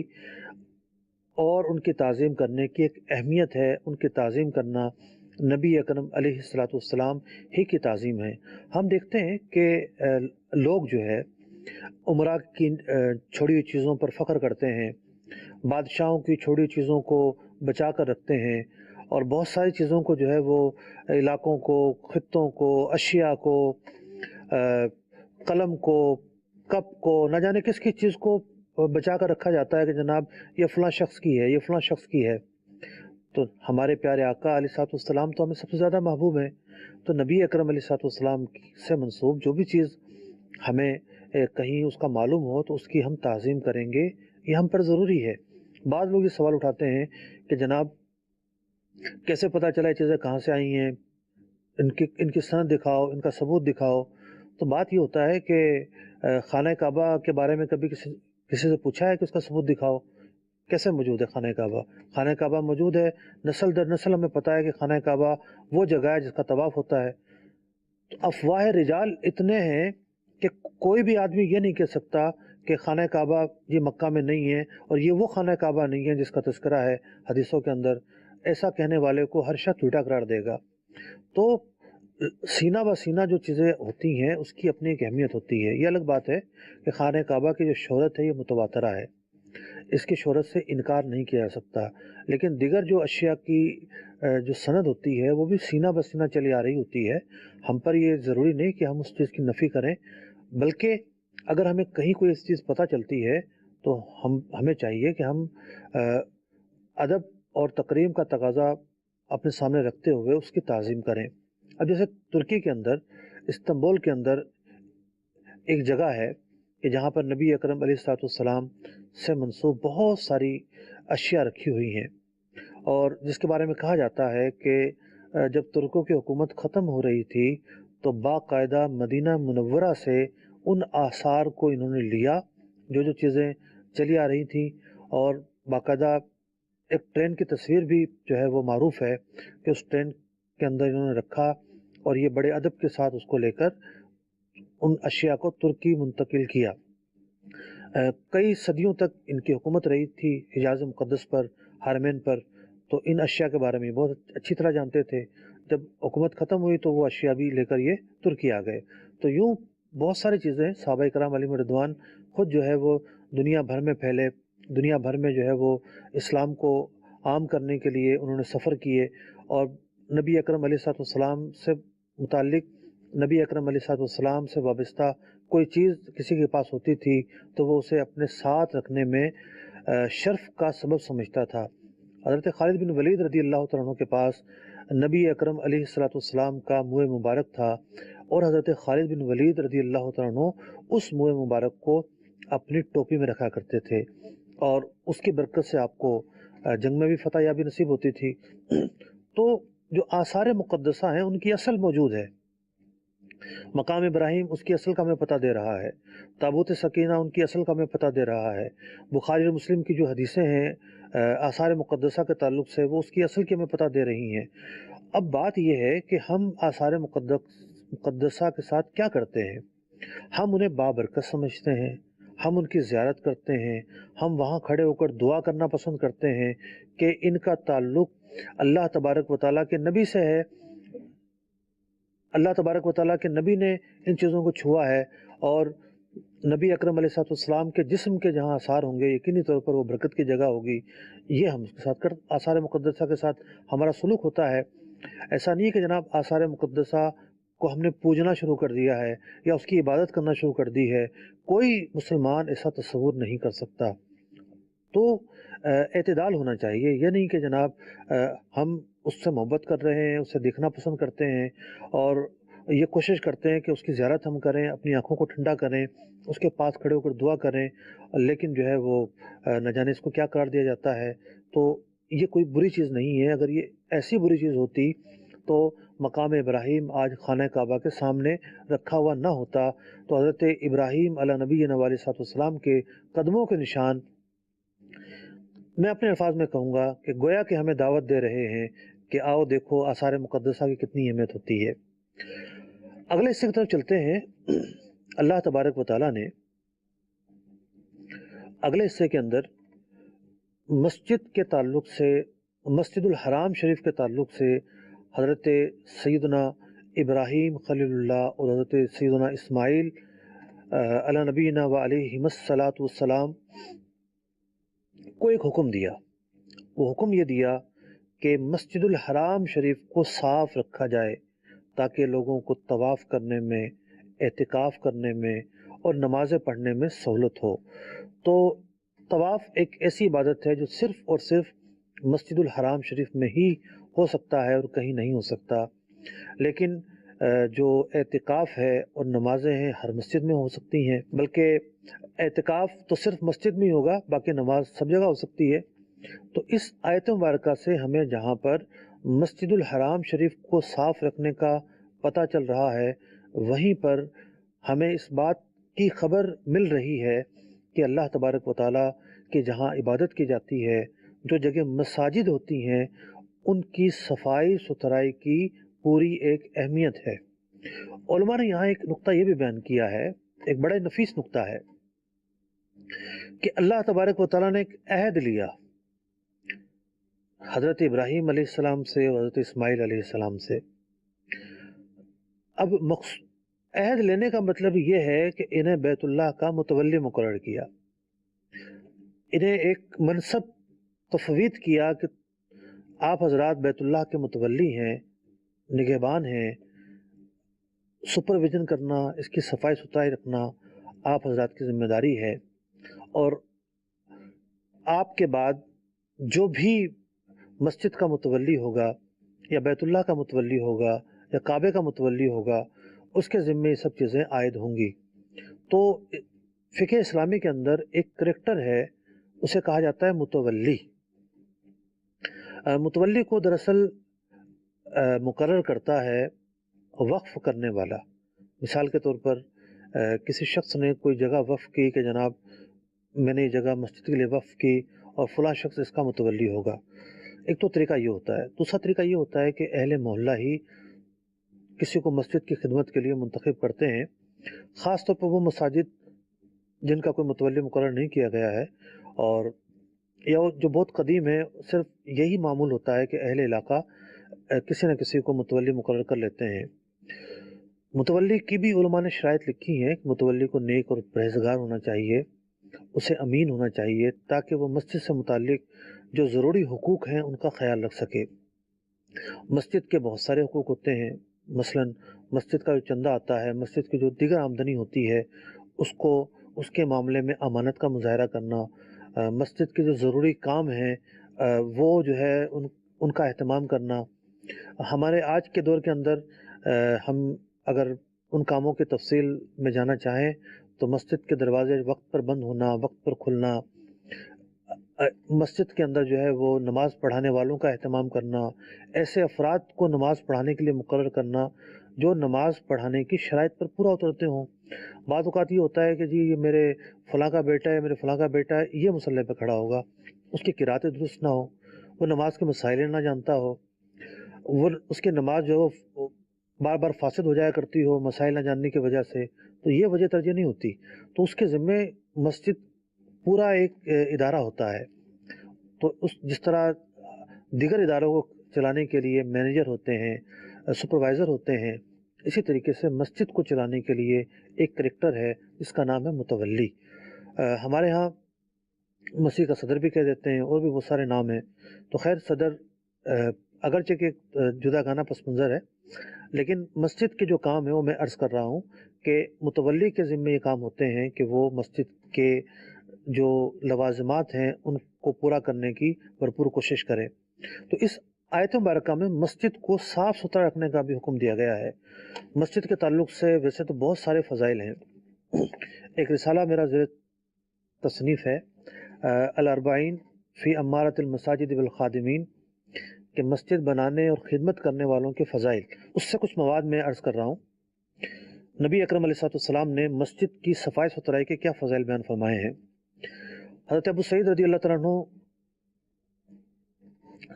اور ان کی تعظیم کرنے کی ایک اہمیت ہے۔ ان کی تعظیم کرنا نبی اکرم علیہ الصلوۃ والسلام ہی کی تعظیم ہے۔ ہم دیکھتے ہیں کہ لوگ جو ہے عمرہ کی چھوڑی ہوئی چیزوں پر فخر کرتے ہیں، بادشاہوں کی چھوڑی ہوئی چیزوں کو بچا کر رکھتے ہیں، اور بہت ساری چیزوں کو جو ہے وہ علاقوں کو، خطوں کو، اشیاء کو، قلم کو، کپ کو، نہ جانے کس کس چیز کو بچا کر رکھا جاتا ہے کہ جناب یہ فلاں شخص کی ہے، یہ فلاں شخص کی ہے۔ تو ہمارے پیارے آقا علیہ الصلوۃ والسلام تو ہمیں سب سے زیادہ محبوب ہیں، تو نبی اکرم علیہ الصلوۃ والسلام سے منسوب جو بھی چیز ہمیں کہیں اس کا معلوم ہو تو اس کی ہم تعظیم کریں گے، یہ ہم پر ضروری ہے۔ بعض لوگ یہ سوال اٹھاتے ہیں کہ جناب کیسے پتہ چلا یہ چیزیں کہاں سے آئی ہیں، ان کی سند دکھاؤ، ان کا ثبوت دکھاؤ۔ تو بات یہ ہوتا ہے کہ خانہ کعبہ کے بارے میں کبھی کسی سے پوچھا ہے کہ اس کا ثبوت دکھاؤ؟ کیسے موجود ہے خانہ کعبہ؟ خانہ کعبہ موجود ہے، نسل در نسل ہمیں پتہ ہے کہ خانہ کعبہ وہ جگہ ہے جس کا طواف ہوتا ہے۔ تو افواہ رجال اتنے ہیں کہ کوئی بھی آدمی یہ نہیں کہہ سکتا کہ خانہ کعبہ یہ مکہ میں نہیں ہے اور یہ وہ خانہ کعبہ نہیں ہے جس کا تذکرہ ہے حدیثوں کے اندر۔ ایسا کہنے والے کو ہر شخص جھوٹا قرار دے گا۔ تو سینہ بہ سینہ جو چیزیں ہوتی ہیں اس کی اپنی ایک اہمیت ہوتی ہے۔ یہ الگ بات ہے کہ خانہ کعبہ کی جو شہرت ہے یہ متواترہ ہے، اس کی شہرت سے انکار نہیں کیا جا سکتا، لیکن دیگر جو اشیاء کی جو سند ہوتی ہے وہ بھی سینہ بہ سینہ چلی آ رہی ہوتی ہے۔ ہم پر یہ ضروری نہیں کہ ہم اس چیز کی نفی کریں، بلکہ اگر ہمیں کہیں کوئی ایسی چیز پتہ چلتی ہے تو ہمیں چاہیے کہ ہم ادب اور تکریم کا تقاضا اپنے سامنے رکھتے ہوئے اس کی تعظیم کریں۔ اب جیسے ترکی کے اندر، استنبول کے اندر ایک جگہ ہے کہ جہاں پر نبی اکرم علیہ الصلوۃ والسلام سے منسوب بہت ساری اشیاء رکھی ہوئی ہیں، اور جس کے بارے میں کہا جاتا ہے کہ جب ترکوں کی حکومت ختم ہو رہی تھی تو باقاعدہ مدینہ منورہ سے ان آثار کو انہوں نے لیا جو چیزیں چلی آ رہی تھیں، اور باقاعدہ ایک ٹرین کی تصویر بھی جو ہے وہ معروف ہے کہ اس ٹرین کے اندر انہوں نے رکھا، اور یہ بڑے ادب کے ساتھ اس کو لے کر ان اشیاء کو ترکی منتقل کیا۔ کئی صدیوں تک ان کی حکومت رہی تھی حجاز مقدس پر، حرمین پر، تو ان اشیاء کے بارے میں بہت اچھی طرح جانتے تھے۔ جب حکومت ختم ہوئی تو وہ اشیاء بھی لے کر یہ ترکی آ گئے۔ تو یوں بہت ساری چیزیں صحابہ کرام علیہم رضوان خود جو ہے وہ دنیا بھر میں پھیلے، دنیا بھر میں جو ہے وہ اسلام کو عام کرنے کے لیے انہوں نے سفر کیے، اور نبی اکرم علیہ الصلوۃ والسلام سے متعلق، نبی اکرم علیہ الصلوۃ والسلام سے وابستہ کوئی چیز کسی کے پاس ہوتی تھی تو وہ اسے اپنے ساتھ رکھنے میں شرف کا سبب سمجھتا تھا۔ حضرت خالد بن ولید رضی اللہ تعالیٰ عنہ کے پاس نبی اکرم علیہ الصلوۃ والسلام کا منہ مبارک تھا، اور حضرت خالد بن ولید رضی اللہ تعالیٰ عنہ اس منہ مبارک کو اپنی ٹوپی میں رکھا کرتے تھے۔ اور اس کی برکت سے آپ کو جنگ میں بھی فتح یابی نصیب ہوتی تھی۔ تو جو آثار مقدسہ ہیں ان کی اصل موجود ہے، مقام ابراہیم اس کی اصل کا ہمیں پتہ دے رہا ہے، تابوت سکینہ ان کی اصل کا ہمیں پتہ دے رہا ہے، بخاری اور مسلم کی جو حدیثیں ہیں آثار مقدسہ کے تعلق سے وہ اس کی اصل کی ہمیں پتہ دے رہی ہیں۔ اب بات یہ ہے کہ ہم آثار مقدسہ کے ساتھ کیا کرتے ہیں؟ ہم انہیں بابرکت سمجھتے ہیں، ہم ان کی زیارت کرتے ہیں، ہم وہاں کھڑے ہو کر دعا کرنا پسند کرتے ہیں کہ ان کا تعلق اللہ تبارک و تعالیٰ کے نبی سے ہے، اللہ تبارک و تعالیٰ کے نبی نے ان چیزوں کو چھوا ہے، اور نبی اکرم علیہ السلام کے جسم کے جہاں آثار ہوں گے یقینی طور پر وہ برکت کی جگہ ہوگی۔ یہ ہم اس کے ساتھ آثار مقدسہ کے ساتھ ہمارا سلوک ہوتا ہے۔ ایسا نہیں کہ جناب آثار مقدسہ کو ہم نے پوجنا شروع کر دیا ہے یا اس کی عبادت کرنا شروع کر دی ہے، کوئی مسلمان ایسا تصور نہیں کر سکتا۔ تو اعتدال ہونا چاہیے، یہ نہیں کہ جناب ہم اس سے محبت کر رہے ہیں، اسے دیکھنا پسند کرتے ہیں اور یہ کوشش کرتے ہیں کہ اس کی زیارت ہم کریں، اپنی آنکھوں کو ٹھنڈا کریں، اس کے پاس کھڑے ہو کر دعا کریں، لیکن جو ہے وہ نہ جانے اس کو کیا قرار دیا جاتا ہے۔ تو یہ کوئی بری چیز نہیں ہے۔ اگر یہ ایسی بری چیز ہوتی تو مقام ابراہیم آج خانہ کعبہ کے سامنے رکھا ہوا نہ ہوتا، تو حضرت ابراہیم علیہ نبی علیہ السلام کے قدموں کے نشان، میں اپنے الفاظ میں کہوں گا کہ گویا کہ ہمیں دعوت دے رہے ہیں کہ آؤ دیکھو آثار مقدسہ کی کتنی اہمیت ہوتی ہے۔ اگلے حصے کی طرف چلتے ہیں۔ اللہ تبارک و تعالیٰ نے اگلے حصے کے اندر مسجد کے تعلق سے، مسجد الحرام شریف کے تعلق سے حضرت سیدنا ابراہیم خلیل اللہ اور حضرت سیدنا اسماعیل علی نبینا و علیہم الصلاۃ والسلام کو ایک حکم دیا۔ وہ حکم یہ دیا کہ مسجد الحرام شریف کو صاف رکھا جائے تاکہ لوگوں کو طواف کرنے میں، اعتکاف کرنے میں اور نمازیں پڑھنے میں سہولت ہو۔ تو طواف ایک ایسی عبادت ہے جو صرف اور صرف مسجد الحرام شریف میں ہی ہو سکتا ہے اور کہیں نہیں ہو سکتا، لیکن جو اعتکاف ہے اور نمازیں ہیں ہر مسجد میں ہو سکتی ہیں، بلکہ اعتکاف تو صرف مسجد میں ہی ہوگا، باقی نماز سب جگہ ہو سکتی ہے۔ تو اس آیت مبارکہ سے ہمیں جہاں پر مسجد الحرام شریف کو صاف رکھنے کا پتہ چل رہا ہے، وہیں پر ہمیں اس بات کی خبر مل رہی ہے کہ اللہ تبارک و تعالیٰ کی جہاں عبادت کی جاتی ہے، جو جگہ مساجد ہوتی ہیں، ان کی صفائی ستھرائی کی پوری ایک اہمیت ہے۔ علماء نے یہاں ایک نقطہ یہ بھی بیان کیا ہے، ایک بڑا نفیس نقطہ ہے، کہ اللہ تبارک و تعالیٰ نے ایک عہد لیا حضرت ابراہیم علیہ السلام سے اور حضرت اسماعیل علیہ السلام سے۔ اب عہد لینے کا مطلب یہ ہے کہ انہیں بیت اللہ کا متولی مقرر کیا، انہیں ایک منصب تفویض کیا کہ آپ حضرات بیت اللہ کے متولی ہیں، نگہبان ہیں، سپرویژن کرنا، اس کی صفائی ستھرائی رکھنا آپ حضرات کی ذمہ داری ہے، اور آپ کے بعد جو بھی مسجد کا متولی ہوگا یا بیت اللہ کا متولی ہوگا یا کعبے کا متولی ہوگا، اس کے ذمے یہ سب چیزیں عائد ہوں گی۔ تو فقہ اسلامی کے اندر ایک کریکٹر ہے، اسے کہا جاتا ہے متولی۔ متولی کو دراصل مقرر کرتا ہے وقف کرنے والا۔ مثال کے طور پر کسی شخص نے کوئی جگہ وقف کی کہ جناب میں نے یہ جگہ مسجد کے لیے وقف کی اور فلاں شخص اس کا متولی ہوگا، ایک تو طریقہ یہ ہوتا ہے۔ دوسرا طریقہ یہ ہوتا ہے کہ اہل محلہ ہی کسی کو مسجد کی خدمت کے لیے منتخب کرتے ہیں، خاص طور پر وہ مساجد جن کا کوئی متولی مقرر نہیں کیا گیا ہے، اور یا جو بہت قدیم ہے، صرف یہی معمول ہوتا ہے کہ اہل علاقہ کسی نہ کسی کو متولی مقرر کر لیتے ہیں۔ متولی کی بھی علماء نے شرائط لکھی ہیں کہ متولی کو نیک اور پرہیزگار ہونا چاہیے، اسے امین ہونا چاہیے، تاکہ وہ مسجد سے متعلق جو ضروری حقوق ہیں ان کا خیال رکھ سکے۔ مسجد کے بہت سارے حقوق ہوتے ہیں، مثلا مسجد کا جو چندہ آتا ہے، مسجد کی جو دیگر آمدنی ہوتی ہے، اس کو اس کے معاملے میں امانت کا مظاہرہ کرنا، مسجد کے جو ضروری کام ہیں وہ جو ہے ان کا اہتمام کرنا۔ ہمارے آج کے دور کے اندر ہم اگر ان کاموں کی تفصیل میں جانا چاہیں تو مسجد کے دروازے وقت پر بند ہونا، وقت پر کھلنا، مسجد کے اندر جو ہے وہ نماز پڑھانے والوں کا اہتمام کرنا، ایسے افراد کو نماز پڑھانے کے لیے مقرر کرنا جو نماز پڑھانے کی شرائط پر پورا اترتے ہوں۔ بعض اوقات یہ ہوتا ہے کہ جی یہ میرے فلاں کا بیٹا ہے، میرے فلاں کا بیٹا ہے، یہ مصلی پہ کھڑا ہوگا، اس کی قراتیں درست نہ ہو، وہ نماز کے مسائل نہ جانتا ہو، وہ اس کی نماز جو ہے بار بار فاسد ہو جایا کرتی ہو مسائل نہ جاننے کی وجہ سے، تو یہ وجہ ترجیح نہیں ہوتی۔ تو اس کے ذمے مسجد پورا ایک ادارہ ہوتا ہے، تو جس طرح دیگر اداروں کو چلانے کے لیے مینیجر ہوتے ہیں، سپروائزر ہوتے ہیں، اسی طریقے سے مسجد کو چلانے کے لیے ایک کریکٹر ہے جس کا نام ہے متولی۔ ہمارے ہاں مسیح کا صدر بھی کہہ دیتے ہیں، اور بھی بہت سارے نام ہیں۔ تو خیر صدر اگرچہ کہ جدا گانا پس منظر ہے، لیکن مسجد کے جو کام ہے وہ میں عرض کر رہا ہوں کہ متولی کے ذمہ یہ کام ہوتے ہیں کہ وہ مسجد کے جو لوازمات ہیں ان کو پورا کرنے کی بھرپور کوشش کرے۔ تو اس آیت مبارکہ میں مسجد کو صاف ستھرا رکھنے کا بھی حکم دیا گیا ہے۔ مسجد کے تعلق سے ویسے تو بہت سارے فضائل ہیں۔ ایک رسالہ میرا زیر تصنیف ہے الاربعین فی امارۃ المساجد والخادمین، کہ مسجد بنانے اور خدمت کرنے والوں کے فضائل، اس سے کچھ مواد میں عرض کر رہا ہوں۔ نبی اکرم علیہ السلام نے مسجد کی صفائی ستھرائی کے کیا فضائل بیان فرمائے ہیں۔ حضرت ابو سعید رضی اللہ تعالیٰ عنہ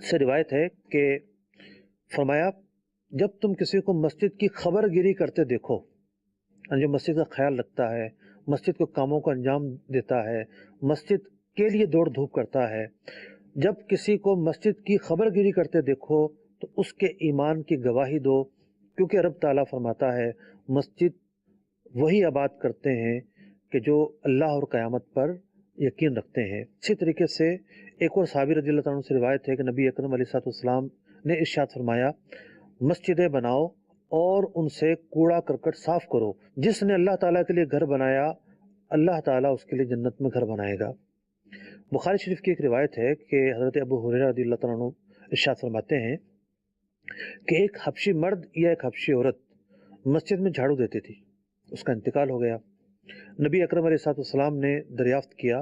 سے روایت ہے کہ فرمایا جب تم کسی کو مسجد کی خبر گیری کرتے دیکھو، جو مسجد کا خیال رکھتا ہے، مسجد کے کاموں کو انجام دیتا ہے، مسجد کے لیے دوڑ دھوپ کرتا ہے، جب کسی کو مسجد کی خبر گیری کرتے دیکھو تو اس کے ایمان کی گواہی دو، کیونکہ رب تعالیٰ فرماتا ہے مسجد وہی آباد کرتے ہیں کہ جو اللہ اور قیامت پر یقین رکھتے ہیں۔ اسی طریقے سے ایک اور صحابی رضی اللہ عنہ سے روایت ہے کہ نبی اکرم علیہ السلام نے ارشاد فرمایا مسجدیں بناؤ اور ان سے کوڑا کرکٹ صاف کرو، جس نے اللہ تعالیٰ کے لیے گھر بنایا اللہ تعالیٰ اس کے لیے جنت میں گھر بنائے گا۔ بخاری شریف کی ایک روایت ہے کہ حضرت ابو ہریرہ رضی اللہ عنہ ارشاد فرماتے ہیں کہ ایک حبشی مرد یا ایک حبشی عورت مسجد میں جھاڑو دیتی تھی، اس کا انتقال ہو گیا۔ نبی اکرم علیہ السلام نے دریافت کیا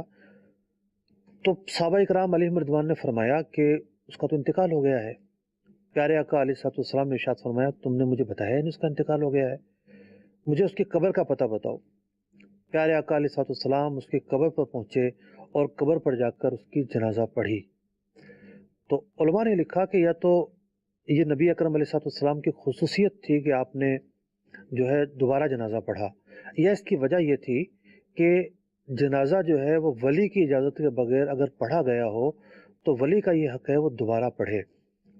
تو صحابہ اکرام علیہم رضوان نے فرمایا کہ اس کا تو انتقال ہو گیا ہے۔ پیارے آقا علیہ السلام نے ارشاد فرمایا تم نے مجھے بتایا نہیں اس کا انتقال ہو گیا ہے، مجھے اس کی قبر کا پتہ بتاؤ۔ پیارے آقا علیہ السلام اس کی قبر پر پہنچے اور قبر پر جا کر اس کی جنازہ پڑھی۔ تو علماء نے لکھا کہ یا تو یہ نبی اکرم علیہ السلام کی خصوصیت تھی کہ آپ نے جو ہے دوبارہ جنازہ پڑھا، یا اس کی وجہ یہ تھی کہ جنازہ جو ہے وہ ولی کی اجازت کے بغیر اگر پڑھا گیا ہو تو ولی کا یہ حق ہے وہ دوبارہ پڑھے۔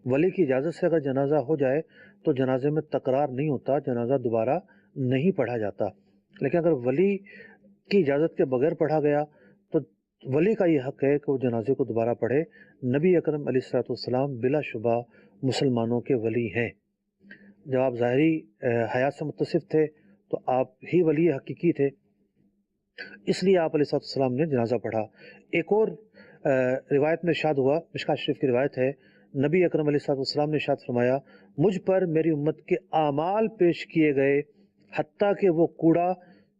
ولی کی اجازت سے اگر جنازہ ہو جائے تو جنازے میں تکرار نہیں ہوتا، جنازہ دوبارہ نہیں پڑھا جاتا۔ لیکن اگر ولی کی اجازت کے بغیر پڑھا گیا تو ولی کا یہ حق ہے کہ وہ جنازے کو دوبارہ پڑھے۔ نبی اکرم علیہ السلام بلا شبہ مسلمانوں کے ولی ہیں۔ جب آپ ظاہری حیات سے متصف تھے تو آپ ہی ولی حقیقی تھے، اس لیے آپ علیہ السلام نے جنازہ پڑھا۔ ایک اور روایت میں ارشاد ہوا، مشکوٰۃ شریف کی روایت ہے، نبی اکرم علیہ السلام نے ارشاد فرمایا مجھ پر میری امت کے اعمال پیش کیے گئے حتیٰ کہ وہ کوڑا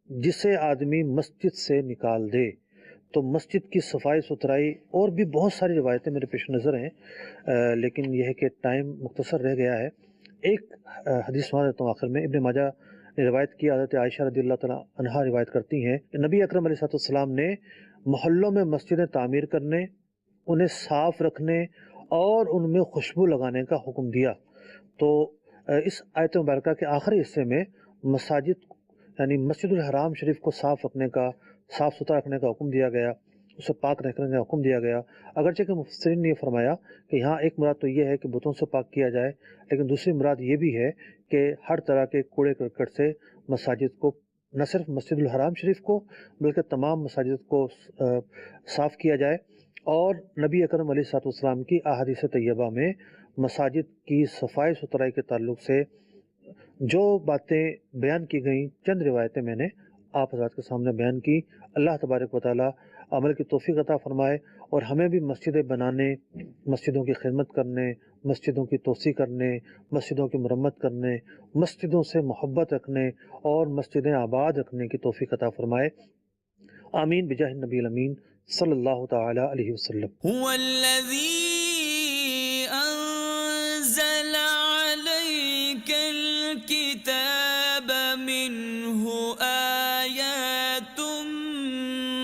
جسے آدمی مسجد سے نکال دے۔ تو مسجد کی صفائی ستھرائی اور بھی بہت ساری روایتیں میرے پیش نظر ہیں، لیکن یہ ہے کہ ٹائم مختصر رہ گیا ہے۔ ایک حدیث سنا دیتا ہوں آخر میں، ابن ماجہ نے روایت کی، حضرت عائشہ رضی اللہ تعالیٰ عنہا روایت کرتی ہیں کہ نبی اکرم علیہ السلام نے محلوں میں مسجدیں تعمیر کرنے، انہیں صاف رکھنے اور ان میں خوشبو لگانے کا حکم دیا۔ تو اس آیت مبارکہ کے آخری حصے میں مساجد یعنی مسجد الحرام شریف کو صاف رکھنے کا، صاف ستھرا رکھنے کا حکم دیا گیا، اسے پاک رکھنے کا حکم دیا گیا۔ اگرچہ کہ مفسرین نے یہ فرمایا کہ یہاں ایک مراد تو یہ ہے کہ بتوں سے پاک کیا جائے، لیکن دوسری مراد یہ بھی ہے کہ ہر طرح کے کوڑے کرکٹ سے مساجد کو، نہ صرف مسجد الحرام شریف کو بلکہ تمام مساجد کو صاف کیا جائے۔ اور نبی اکرم علیہ السلام کی احادیث طیبہ میں مساجد کی صفائی ستھرائی کے تعلق سے جو باتیں بیان کی گئیں، چند روایتیں میں نے آپ حضرات کے سامنے بیان کی۔ اللہ تبارک و تعالیٰ عمل کی توفیق عطا فرمائے اور ہمیں بھی مسجدیں بنانے، مسجدوں کی خدمت کرنے، مسجدوں کی توسیع کرنے، مسجدوں کی مرمت کرنے، مسجدوں سے محبت رکھنے اور مسجدیں آباد رکھنے کی توفیق عطا فرمائے۔ آمین بجاہ النبی الامین صلی اللہ تعالی علیہ وسلم۔ هو الذي أنزل عليك الكتاب منه آيات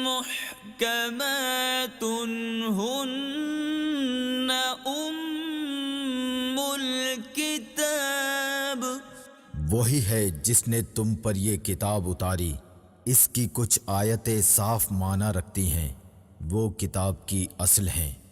محكمات هن أم الكتاب وہی ہے جس نے تم پر یہ کتاب اتاری، اس کی کچھ آیتیں صاف معنی رکھتی ہیں، وہ کتاب کی اصل ہیں۔